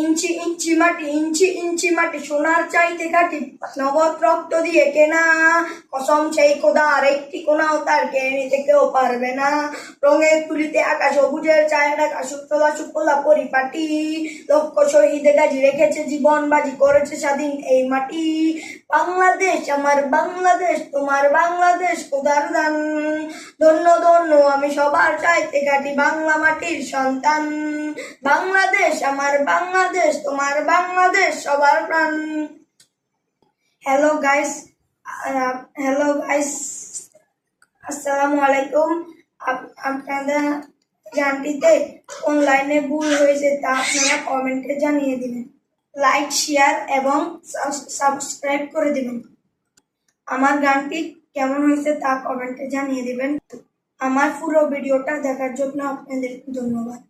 ইঞ্চি ইঞ্চি মাটি, ইঞ্চি ইঞ্চি মাটি, সোনার চাইতে কাটি, নগদ রক্ত দিয়ে কেনা, কসম সেই খোদার একটি কোনাও তার কেড়ে নিতে কেউ পারবে না। রঙের তুলিতে আকাশ সবুজের ছায়া ঢাকা, সুফলা সুফলা পরিপাটি, লক্ষ শহীদে গাজী রেখেছে জীবন বাজি, করেছে স্বাধীন এই মাটি। বাংলাদেশ আমার বাংলাদেশ, তোমার বাংলাদেশ খোদার দান, ধন্য ধন্য আমি সবার চাইতে কাটি, বাংলা মাটির সন্তান। বাংলাদেশ আমার বাংলাদেশ, তোমার বাংলাদেশ সবার প্রাণ। হ্যালো গাইস, আসসালামু আলাইকুম। আপনাদের গানটিতে কোন লাইনে ভুল হয়েছে তা আপনারা কমেন্টে জানিয়ে দিবেন। লাইক, শেয়ার এবং সাবস্ক্রাইব করে দিবেন। আমার গানটি কেমন হয়েছে তা কমেন্টে জানিয়ে দিবেন। আমার পুরো ভিডিওটা দেখার জন্য আপনাদের ধন্যবাদ।